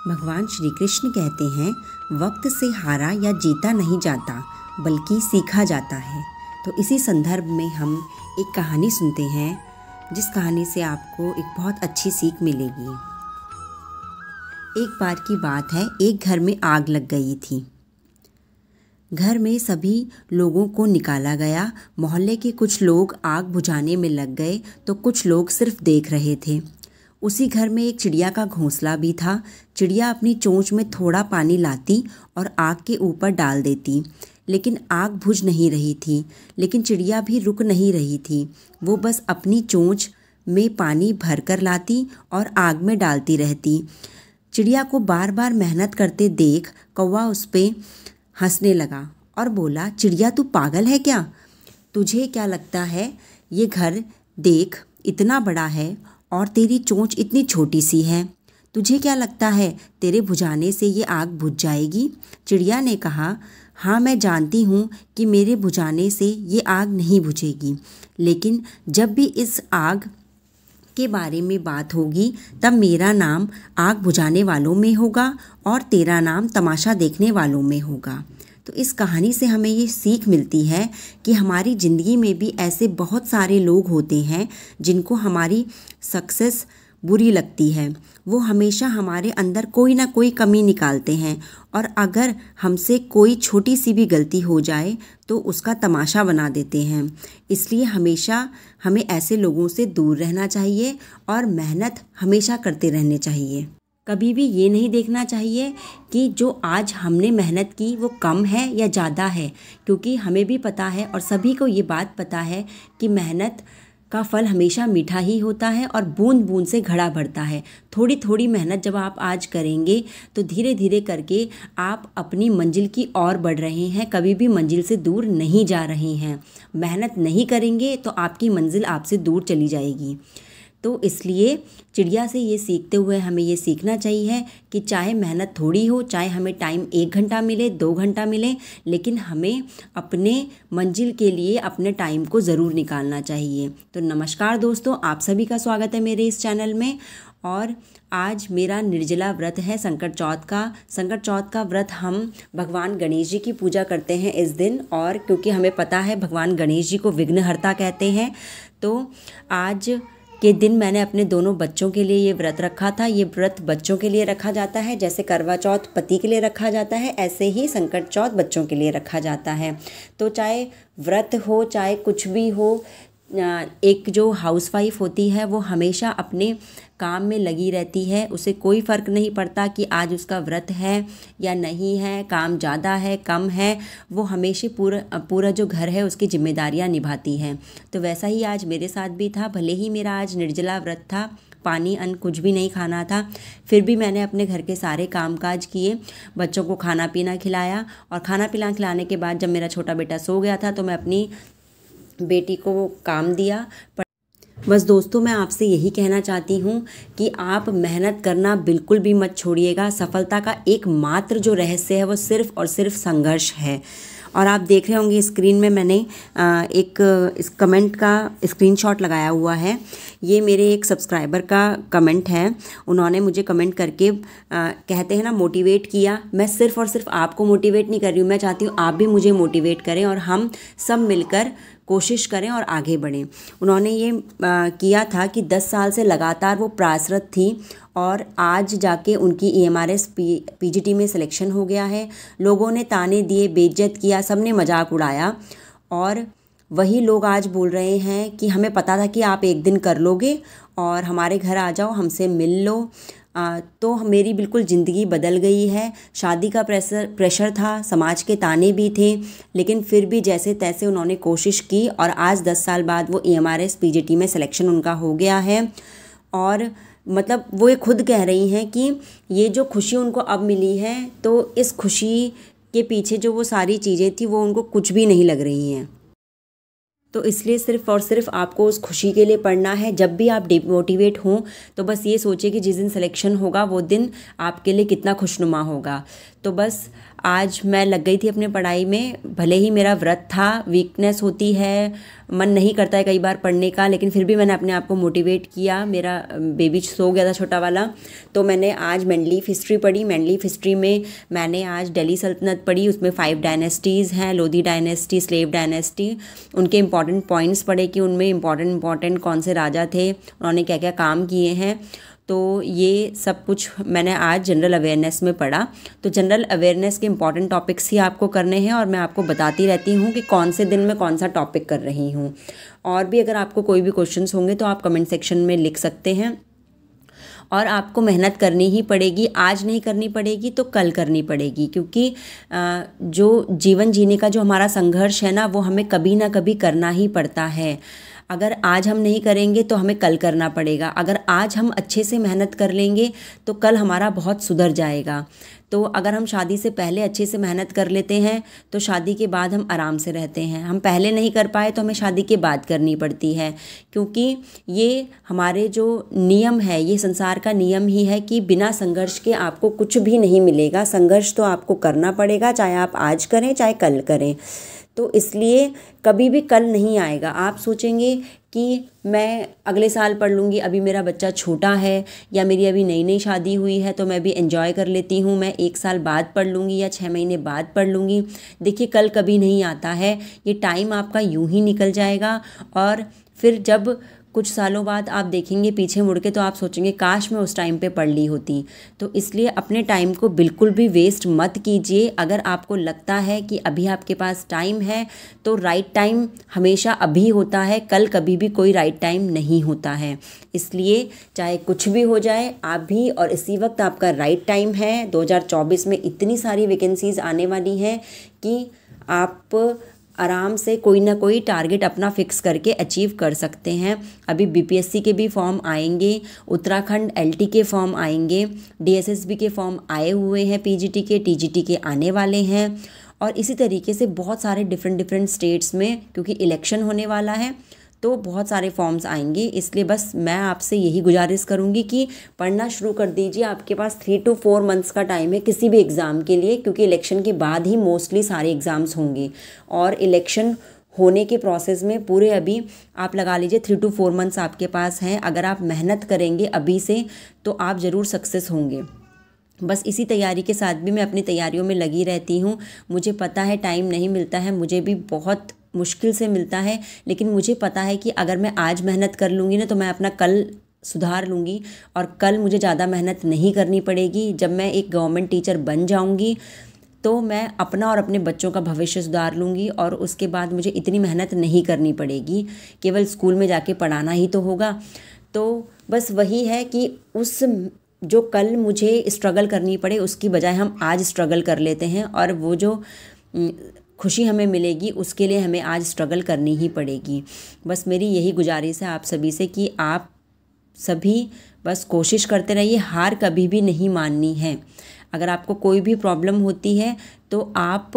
भगवान श्री कृष्ण कहते हैं, वक्त से हारा या जीता नहीं जाता बल्कि सीखा जाता है। तो इसी संदर्भ में हम एक कहानी सुनते हैं, जिस कहानी से आपको एक बहुत अच्छी सीख मिलेगी। एक बार की बात है, एक घर में आग लग गई थी। घर में सभी लोगों को निकाला गया। मोहल्ले के कुछ लोग आग बुझाने में लग गए तो कुछ लोग सिर्फ देख रहे थे। उसी घर में एक चिड़िया का घोंसला भी था। चिड़िया अपनी चोंच में थोड़ा पानी लाती और आग के ऊपर डाल देती, लेकिन आग बुझ नहीं रही थी। लेकिन चिड़िया भी रुक नहीं रही थी। वो बस अपनी चोंच में पानी भर कर लाती और आग में डालती रहती। चिड़िया को बार बार मेहनत करते देख कौवा उस पर हंसने लगा और बोला, चिड़िया तू पागल है क्या? तुझे क्या लगता है ये घर देख इतना बड़ा है और तेरी चोंच इतनी छोटी सी है। तुझे क्या लगता है तेरे बुझाने से ये आग बुझ जाएगी? चिड़िया ने कहा, हाँ मैं जानती हूँ कि मेरे बुझाने से ये आग नहीं बुझेगी, लेकिन जब भी इस आग के बारे में बात होगी तब मेरा नाम आग बुझाने वालों में होगा और तेरा नाम तमाशा देखने वालों में होगा। तो इस कहानी से हमें ये सीख मिलती है कि हमारी ज़िंदगी में भी ऐसे बहुत सारे लोग होते हैं जिनको हमारी सक्सेस बुरी लगती है। वो हमेशा हमारे अंदर कोई ना कोई कमी निकालते हैं और अगर हमसे कोई छोटी सी भी गलती हो जाए तो उसका तमाशा बना देते हैं। इसलिए हमेशा हमें ऐसे लोगों से दूर रहना चाहिए और मेहनत हमेशा करते रहने चाहिए। कभी भी ये नहीं देखना चाहिए कि जो आज हमने मेहनत की वो कम है या ज़्यादा है, क्योंकि हमें भी पता है और सभी को ये बात पता है कि मेहनत का फल हमेशा मीठा ही होता है और बूंद बूंद से घड़ा भरता है। थोड़ी थोड़ी मेहनत जब आप आज करेंगे तो धीरे धीरे करके आप अपनी मंजिल की ओर बढ़ रहे हैं, कभी भी मंजिल से दूर नहीं जा रहे हैं। मेहनत नहीं करेंगे तो आपकी मंजिल आपसे दूर चली जाएगी। तो इसलिए चिड़िया से ये सीखते हुए हमें ये सीखना चाहिए कि चाहे मेहनत थोड़ी हो, चाहे हमें टाइम 1 घंटा मिले 2 घंटा मिले, लेकिन हमें अपने मंजिल के लिए अपने टाइम को ज़रूर निकालना चाहिए। तो नमस्कार दोस्तों, आप सभी का स्वागत है मेरे इस चैनल में। और आज मेरा निर्जला व्रत है संकट चौथ का। संकट चौथ का व्रत हम भगवान गणेश जी की पूजा करते हैं इस दिन, और क्योंकि हमें पता है भगवान गणेश जी को विघ्नहर्ता कहते हैं, तो आज के दिन मैंने अपने दोनों बच्चों के लिए ये व्रत रखा था। ये व्रत बच्चों के लिए रखा जाता है, जैसे करवा चौथ पति के लिए रखा जाता है, ऐसे ही संकट चौथ बच्चों के लिए रखा जाता है। तो चाहे व्रत हो चाहे कुछ भी हो, एक जो हाउसवाइफ होती है वो हमेशा अपने काम में लगी रहती है। उसे कोई फ़र्क नहीं पड़ता कि आज उसका व्रत है या नहीं है, काम ज़्यादा है कम है, वो हमेशा पूरा जो घर है उसकी जिम्मेदारियां निभाती है। तो वैसा ही आज मेरे साथ भी था। भले ही मेरा आज निर्जला व्रत था, पानी अन्न कुछ भी नहीं खाना था, फिर भी मैंने अपने घर के सारे कामकाज किए, बच्चों को खाना पीना खिलाया। और खाना पीना खिलाने के बाद जब मेरा छोटा बेटा सो गया था तो मैं अपनी बेटी को काम दिया। बस दोस्तों, मैं आपसे यही कहना चाहती हूँ कि आप मेहनत करना बिल्कुल भी मत छोड़िएगा। सफलता का एकमात्र जो रहस्य है वो सिर्फ़ और सिर्फ संघर्ष है। और आप देख रहे होंगे स्क्रीन में मैंने एक इस कमेंट का स्क्रीनशॉट लगाया हुआ है। ये मेरे एक सब्सक्राइबर का कमेंट है। उन्होंने मुझे कमेंट करके कहते हैं ना मोटिवेट किया। मैं सिर्फ़ और सिर्फ आपको मोटिवेट नहीं कर रही हूँ, मैं चाहती हूँ आप भी मुझे मोटिवेट करें और हम सब मिलकर कोशिश करें और आगे बढ़ें। उन्होंने ये किया था कि 10 साल से लगातार वो प्रयासरत थी और आज जाके उनकी EMRS PGT में सिलेक्शन हो गया है। लोगों ने ताने दिए, बेइज्जत किया, सबने मजाक उड़ाया, और वही लोग आज बोल रहे हैं कि हमें पता था कि आप एक दिन कर लोगे और हमारे घर आ जाओ, हमसे मिल लो। तो मेरी बिल्कुल ज़िंदगी बदल गई है। शादी का प्रेशर था, समाज के ताने भी थे, लेकिन फिर भी जैसे तैसे उन्होंने कोशिश की और आज 10 साल बाद वो EMRS PGT में सिलेक्शन उनका हो गया है। और मतलब वो ये खुद कह रही हैं कि ये जो खुशी उनको अब मिली है, तो इस खुशी के पीछे जो वो सारी चीज़ें थी वो उनको कुछ भी नहीं लग रही हैं। तो इसलिए सिर्फ़ और सिर्फ आपको उस खुशी के लिए पढ़ना है। जब भी आप डिमोटिवेट हों तो बस ये सोचिए कि जिस दिन सिलेक्शन होगा वो दिन आपके लिए कितना खुशनुमा होगा। तो बस आज मैं लग गई थी अपने पढ़ाई में। भले ही मेरा व्रत था, वीकनेस होती है, मन नहीं करता है कई बार पढ़ने का, लेकिन फिर भी मैंने अपने आप को मोटिवेट किया। मेरा बेबी सो गया था छोटा वाला, तो मैंने आज मेंडलीफ हिस्ट्री पढ़ी। मेंडलीफ हिस्ट्री में मैंने आज दिल्ली सल्तनत पढ़ी। उसमें 5 डायनेस्टीज़ हैं, लोधी डायनेस्टी, स्लेव डायनेस्टी। उनके इंपॉर्टेंट पॉइंट्स पढ़े कि उनमें इंपॉर्टेंट कौन से राजा थे, उन्होंने क्या क्या काम किए हैं। तो ये सब कुछ मैंने आज जनरल अवेयरनेस में पढ़ा। तो जनरल अवेयरनेस के इंपॉर्टेंट टॉपिक्स ही आपको करने हैं और मैं आपको बताती रहती हूँ कि कौन से दिन में कौन सा टॉपिक कर रही हूँ। और भी अगर आपको कोई भी क्वेश्चंस होंगे तो आप कमेंट सेक्शन में लिख सकते हैं। और आपको मेहनत करनी ही पड़ेगी, आज नहीं करनी पड़ेगी तो कल करनी पड़ेगी, क्योंकि जो जीवन जीने का जो हमारा संघर्ष है ना, वो हमें कभी ना कभी करना ही पड़ता है। अगर आज हम नहीं करेंगे तो हमें कल करना पड़ेगा। अगर आज हम अच्छे से मेहनत कर लेंगे तो कल हमारा बहुत सुधर जाएगा। तो अगर हम शादी से पहले अच्छे से मेहनत कर लेते हैं तो शादी के बाद हम आराम से रहते हैं। हम पहले नहीं कर पाए तो हमें शादी के बाद करनी पड़ती है, क्योंकि ये हमारे जो नियम है, ये संसार का नियम ही है कि बिना संघर्ष के आपको कुछ भी नहीं मिलेगा। संघर्ष तो आपको करना पड़ेगा, चाहे आप आज करें चाहे कल करें। तो इसलिए कभी भी कल नहीं आएगा। आप सोचेंगे कि मैं अगले साल पढ़ लूँगी, अभी मेरा बच्चा छोटा है या मेरी अभी नई नई शादी हुई है तो मैं भी एंजॉय कर लेती हूँ, मैं 1 साल बाद पढ़ लूँगी या 6 महीने बाद पढ़ लूँगी। देखिए, कल कभी नहीं आता है, ये टाइम आपका यूं ही निकल जाएगा। और फिर जब कुछ सालों बाद आप देखेंगे पीछे मुड़ के तो आप सोचेंगे काश मैं उस टाइम पे पढ़ ली होती। तो इसलिए अपने टाइम को बिल्कुल भी वेस्ट मत कीजिए। अगर आपको लगता है कि अभी आपके पास टाइम है तो राइट टाइम हमेशा अभी होता है, कल कभी भी कोई राइट टाइम नहीं होता है। इसलिए चाहे कुछ भी हो जाए, अभी और इसी वक्त आपका राइट टाइम है। 2024 में इतनी सारी वैकेंसीज़ आने वाली हैं कि आप आराम से कोई ना कोई टारगेट अपना फिक्स करके अचीव कर सकते हैं। अभी बीपीएससी के भी फॉर्म आएंगे, उत्तराखंड एलटी के फॉर्म आएंगे, डीएसएसबी के फॉर्म आए हुए हैं, पीजीटी के, टीजीटी के आने वाले हैं। और इसी तरीके से बहुत सारे डिफरेंट स्टेट्स में, क्योंकि इलेक्शन होने वाला है तो बहुत सारे फॉर्म्स आएंगे। इसलिए बस मैं आपसे यही गुजारिश करूंगी कि पढ़ना शुरू कर दीजिए। आपके पास 3 to 4 मंथ्स का टाइम है किसी भी एग्ज़ाम के लिए, क्योंकि इलेक्शन के बाद ही मोस्टली सारे एग्ज़ाम्स होंगे। और इलेक्शन होने के प्रोसेस में पूरे अभी आप लगा लीजिए 3 to 4 मंथ्स आपके पास हैं। अगर आप मेहनत करेंगे अभी से तो आप ज़रूर सक्सेस होंगे। बस इसी तैयारी के साथ भी मैं अपनी तैयारियों में लगी रहती हूँ। मुझे पता है टाइम नहीं मिलता है, मुझे भी बहुत मुश्किल से मिलता है, लेकिन मुझे पता है कि अगर मैं आज मेहनत कर लूँगी ना तो मैं अपना कल सुधार लूँगी और कल मुझे ज़्यादा मेहनत नहीं करनी पड़ेगी। जब मैं एक गवर्नमेंट टीचर बन जाऊँगी तो मैं अपना और अपने बच्चों का भविष्य सुधार लूँगी और उसके बाद मुझे इतनी मेहनत नहीं करनी पड़ेगी, केवल स्कूल में जाके पढ़ाना ही तो होगा। तो बस वही है कि उस जो कल मुझे स्ट्रगल करनी पड़े उसकी बजाय हम आज स्ट्रगल कर लेते हैं, और वो जो खुशी हमें मिलेगी उसके लिए हमें आज स्ट्रगल करनी ही पड़ेगी। बस मेरी यही गुजारिश है आप सभी से कि आप सभी बस कोशिश करते रहिए, हार कभी भी नहीं माननी है। अगर आपको कोई भी प्रॉब्लम होती है तो आप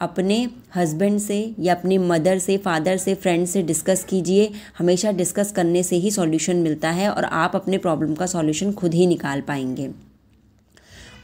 अपने हस्बैंड से या अपनी मदर से, फादर से, फ्रेंड से डिस्कस कीजिए। हमेशा डिस्कस करने से ही सॉल्यूशन मिलता है और आप अपने प्रॉब्लम का सॉल्यूशन खुद ही निकाल पाएंगे।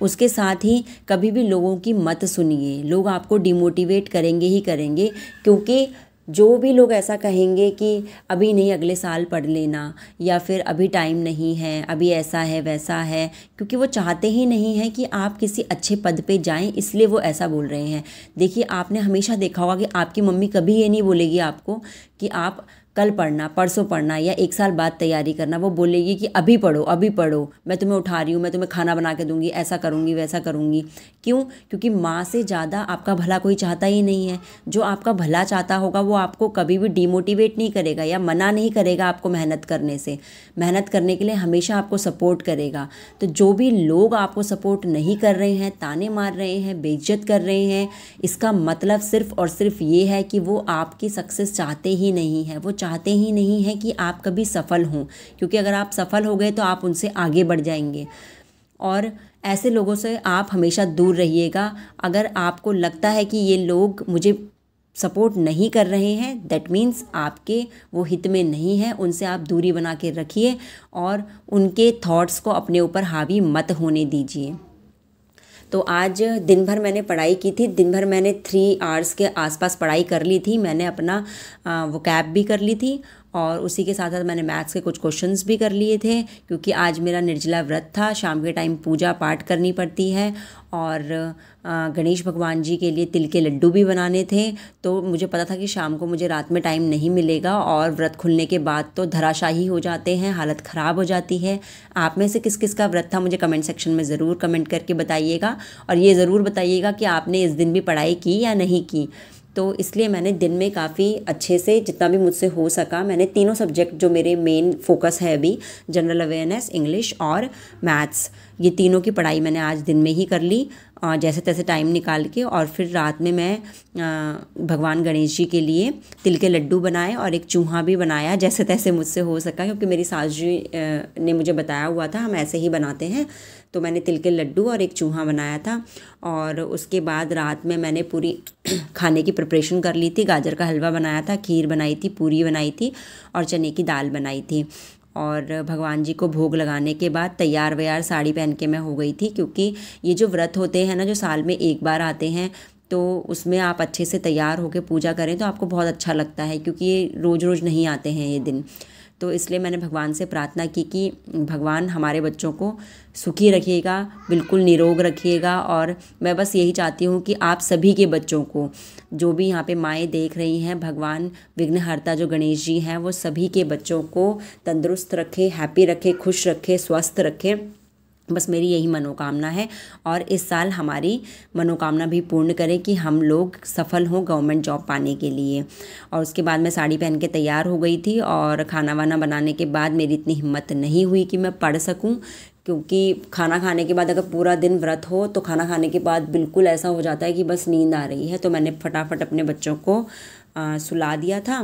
उसके साथ ही कभी भी लोगों की मत सुनिए, लोग आपको डिमोटिवेट करेंगे ही करेंगे, क्योंकि जो भी लोग ऐसा कहेंगे कि अभी नहीं अगले साल पढ़ लेना, या फिर अभी टाइम नहीं है, अभी ऐसा है वैसा है, क्योंकि वो चाहते ही नहीं हैं कि आप किसी अच्छे पद पे जाएं, इसलिए वो ऐसा बोल रहे हैं। देखिए, आपने हमेशा देखा होगा कि आपकी मम्मी कभी ये नहीं बोलेगी आपको कि आप कल पढ़ना, परसों पढ़ना या 1 साल बाद तैयारी करना। वो बोलेगी कि अभी पढ़ो, अभी पढ़ो, मैं तुम्हें उठा रही हूँ, मैं तुम्हें खाना बना के दूंगी, ऐसा करूँगी वैसा करूँगी। क्यों? क्योंकि माँ से ज़्यादा आपका भला कोई चाहता ही नहीं है। जो आपका भला चाहता होगा वो आपको कभी भी डिमोटिवेट नहीं करेगा या मना नहीं करेगा आपको मेहनत करने से। मेहनत करने के लिए हमेशा आपको सपोर्ट करेगा। तो जो भी लोग आपको सपोर्ट नहीं कर रहे हैं, ताने मार रहे हैं, बेइज्जत कर रहे हैं, इसका मतलब सिर्फ और सिर्फ ये है कि वो आपकी सक्सेस चाहते ही नहीं है। वो चाहते ही नहीं है कि आप कभी सफल हों, क्योंकि अगर आप सफल हो गए तो आप उनसे आगे बढ़ जाएंगे। और ऐसे लोगों से आप हमेशा दूर रहिएगा। अगर आपको लगता है कि ये लोग मुझे सपोर्ट नहीं कर रहे हैं, दैट मीन्स आपके वो हित में नहीं है, उनसे आप दूरी बना के रखिए और उनके थॉट्स को अपने ऊपर हावी मत होने दीजिए। तो आज दिन भर मैंने पढ़ाई की थी, दिन भर मैंने 3 आवर्स के आसपास पढ़ाई कर ली थी। मैंने अपना वोकैब भी कर ली थी और उसी के साथ साथ मैंने मैथ्स के कुछ क्वेश्चंस भी कर लिए थे, क्योंकि आज मेरा निर्जला व्रत था। शाम के टाइम पूजा पाठ करनी पड़ती है और गणेश भगवान जी के लिए तिल के लड्डू भी बनाने थे। तो मुझे पता था कि शाम को मुझे रात में टाइम नहीं मिलेगा और व्रत खुलने के बाद तो धराशाही हो जाते हैं, हालत ख़राब हो जाती है। आप में से किस किस का व्रत था मुझे कमेंट सेक्शन में ज़रूर कमेंट करके बताइएगा, और ये ज़रूर बताइएगा कि आपने इस दिन भी पढ़ाई की या नहीं की। तो इसलिए मैंने दिन में काफ़ी अच्छे से जितना भी मुझसे हो सका, मैंने तीनों सब्जेक्ट जो मेरे मेन फोकस है अभी, जनरल अवेयरनेस, इंग्लिश और मैथ्स, ये तीनों की पढ़ाई मैंने आज दिन में ही कर ली जैसे तैसे टाइम निकाल के। और फिर रात में मैं भगवान गणेश जी के लिए तिल के लड्डू बनाए और एक चूहा भी बनाया जैसे तैसे मुझसे हो सका, क्योंकि मेरी सास जी ने मुझे बताया हुआ था हम ऐसे ही बनाते हैं। तो मैंने तिल के लड्डू और एक चूहा बनाया था। और उसके बाद रात में मैंने पूरी खाने की प्रिपरेशन कर ली थी। गाजर का हलवा बनाया था, खीर बनाई थी, पूरी बनाई थी और चने की दाल बनाई थी। और भगवान जी को भोग लगाने के बाद तैयार व्यार साड़ी पहन के मैं हो गई थी, क्योंकि ये जो व्रत होते हैं ना, जो साल में एक बार आते हैं, तो उसमें आप अच्छे से तैयार होकर पूजा करें तो आपको बहुत अच्छा लगता है, क्योंकि ये रोज़ रोज़ नहीं आते हैं ये दिन। तो इसलिए मैंने भगवान से प्रार्थना की कि भगवान हमारे बच्चों को सुखी रखिएगा, बिल्कुल निरोग रखिएगा। और मैं बस यही चाहती हूँ कि आप सभी के बच्चों को, जो भी यहाँ पे माएँ देख रही हैं, भगवान विघ्नहर्ता जो गणेश जी हैं, वो सभी के बच्चों को तंदुरुस्त रखे, हैप्पी रखे, खुश रखे, स्वस्थ रखे। बस मेरी यही मनोकामना है। और इस साल हमारी मनोकामना भी पूर्ण करें कि हम लोग सफल हों गवर्नमेंट जॉब पाने के लिए। और उसके बाद मैं साड़ी पहन के तैयार हो गई थी और खाना वाना बनाने के बाद मेरी इतनी हिम्मत नहीं हुई कि मैं पढ़ सकूं, क्योंकि खाना खाने के बाद अगर पूरा दिन व्रत हो तो खाना खाने के बाद बिल्कुल ऐसा हो जाता है कि बस नींद आ रही है। तो मैंने फटाफट अपने बच्चों को सुला दिया था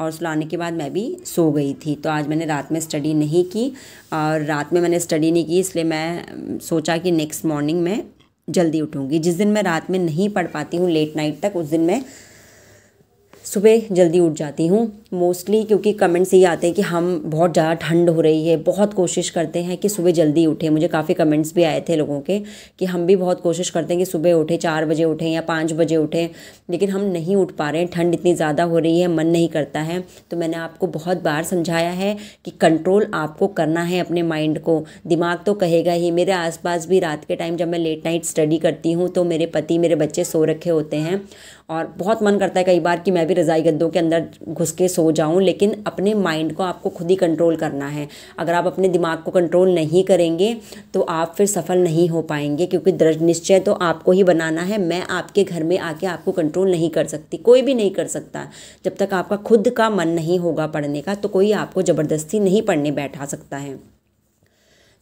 और सुलाने के बाद मैं भी सो गई थी। तो आज मैंने रात में स्टडी नहीं की, और रात में मैंने स्टडी नहीं की इसलिए मैं सोचा कि नेक्स्ट मॉर्निंग मैं जल्दी उठूँगी। जिस दिन मैं रात में नहीं पढ़ पाती हूँ लेट नाइट तक, उस दिन मैं सुबह जल्दी उठ जाती हूँ मोस्टली, क्योंकि कमेंट्स ये आते हैं कि हम बहुत ज़्यादा ठंड हो रही है, बहुत कोशिश करते हैं कि सुबह जल्दी उठें। मुझे काफ़ी कमेंट्स भी आए थे लोगों के कि हम भी बहुत कोशिश करते हैं कि सुबह उठें, 4 बजे उठें या 5 बजे उठें, लेकिन हम नहीं उठ पा रहे हैं। ठंड इतनी ज़्यादा हो रही है, मन नहीं करता है। तो मैंने आपको बहुत बार समझाया है कि कंट्रोल आपको करना है अपने माइंड को। दिमाग तो कहेगा ही। मेरे आसपास भी रात के टाइम जब मैं लेट नाइट स्टडी करती हूँ तो मेरे पति, मेरे बच्चे सो रखे होते हैं और बहुत मन करता है कई बार कि मैं भी रज़ाई गद्दों के अंदर घुस के सो जाऊं, लेकिन अपने माइंड को आपको खुद ही कंट्रोल करना है। अगर आप अपने दिमाग को कंट्रोल नहीं करेंगे तो आप फिर सफल नहीं हो पाएंगे, क्योंकि दृढ़ निश्चय तो आपको ही बनाना है। मैं आपके घर में आके आपको कंट्रोल नहीं कर सकती, कोई भी नहीं कर सकता। जब तक आपका खुद का मन नहीं होगा पढ़ने का तो कोई आपको ज़बरदस्ती नहीं पढ़ने बैठा सकता है।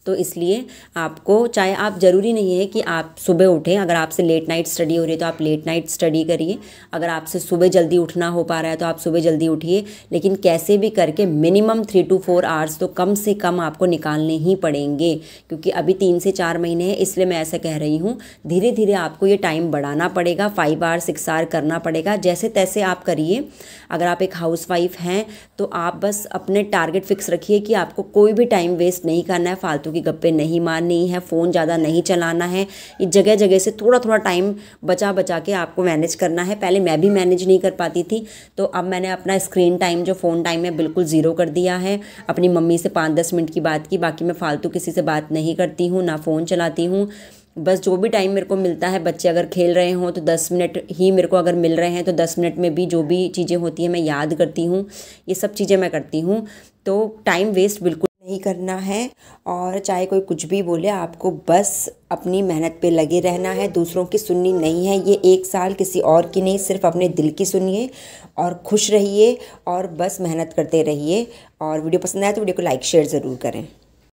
तो इसलिए आपको, चाहे आप ज़रूरी नहीं है कि आप सुबह उठें, अगर आपसे लेट नाइट स्टडी हो रही है तो आप लेट नाइट स्टडी करिए, अगर आपसे सुबह जल्दी उठना हो पा रहा है तो आप सुबह जल्दी उठिए, लेकिन कैसे भी करके मिनिमम 3 to 4 आवर्स तो कम से कम आपको निकालने ही पड़ेंगे, क्योंकि अभी 3 से 4 महीने हैं। इसलिए मैं ऐसा कह रही हूँ, धीरे धीरे आपको ये टाइम बढ़ाना पड़ेगा, 5 आवर 6 आवर करना पड़ेगा, जैसे तैसे आप करिए। अगर आप एक हाउसवाइफ हैं तो आप बस अपने टारगेट फिक्स रखिए कि आपको कोई भी टाइम वेस्ट नहीं करना है, फालतू की गप्पे नहीं मारनी है, फ़ोन ज़्यादा नहीं चलाना है। ये जगह जगह से थोड़ा थोड़ा टाइम बचा बचा के आपको मैनेज करना है। पहले मैं भी मैनेज नहीं कर पाती थी, तो अब मैंने अपना स्क्रीन टाइम, जो फ़ोन टाइम है, बिल्कुल ज़ीरो कर दिया है। अपनी मम्मी से 5-10 मिनट की बात की, बाकी मैं फालतू किसी से बात नहीं करती हूँ, ना फ़ोन चलाती हूँ। बस जो भी टाइम मेरे को मिलता है, बच्चे अगर खेल रहे हों तो 10 मिनट ही मेरे को अगर मिल रहे हैं तो 10 मिनट में भी जो भी चीज़ें होती हैं मैं याद करती हूँ, ये सब चीज़ें मैं करती हूँ। तो टाइम वेस्ट बिल्कुल नहीं करना है, और चाहे कोई कुछ भी बोले, आपको बस अपनी मेहनत पे लगे रहना है, दूसरों की सुननी नहीं है। ये 1 साल किसी और की नहीं, सिर्फ अपने दिल की सुनिए और खुश रहिए और बस मेहनत करते रहिए। और वीडियो पसंद आए तो वीडियो को लाइक शेयर ज़रूर करें।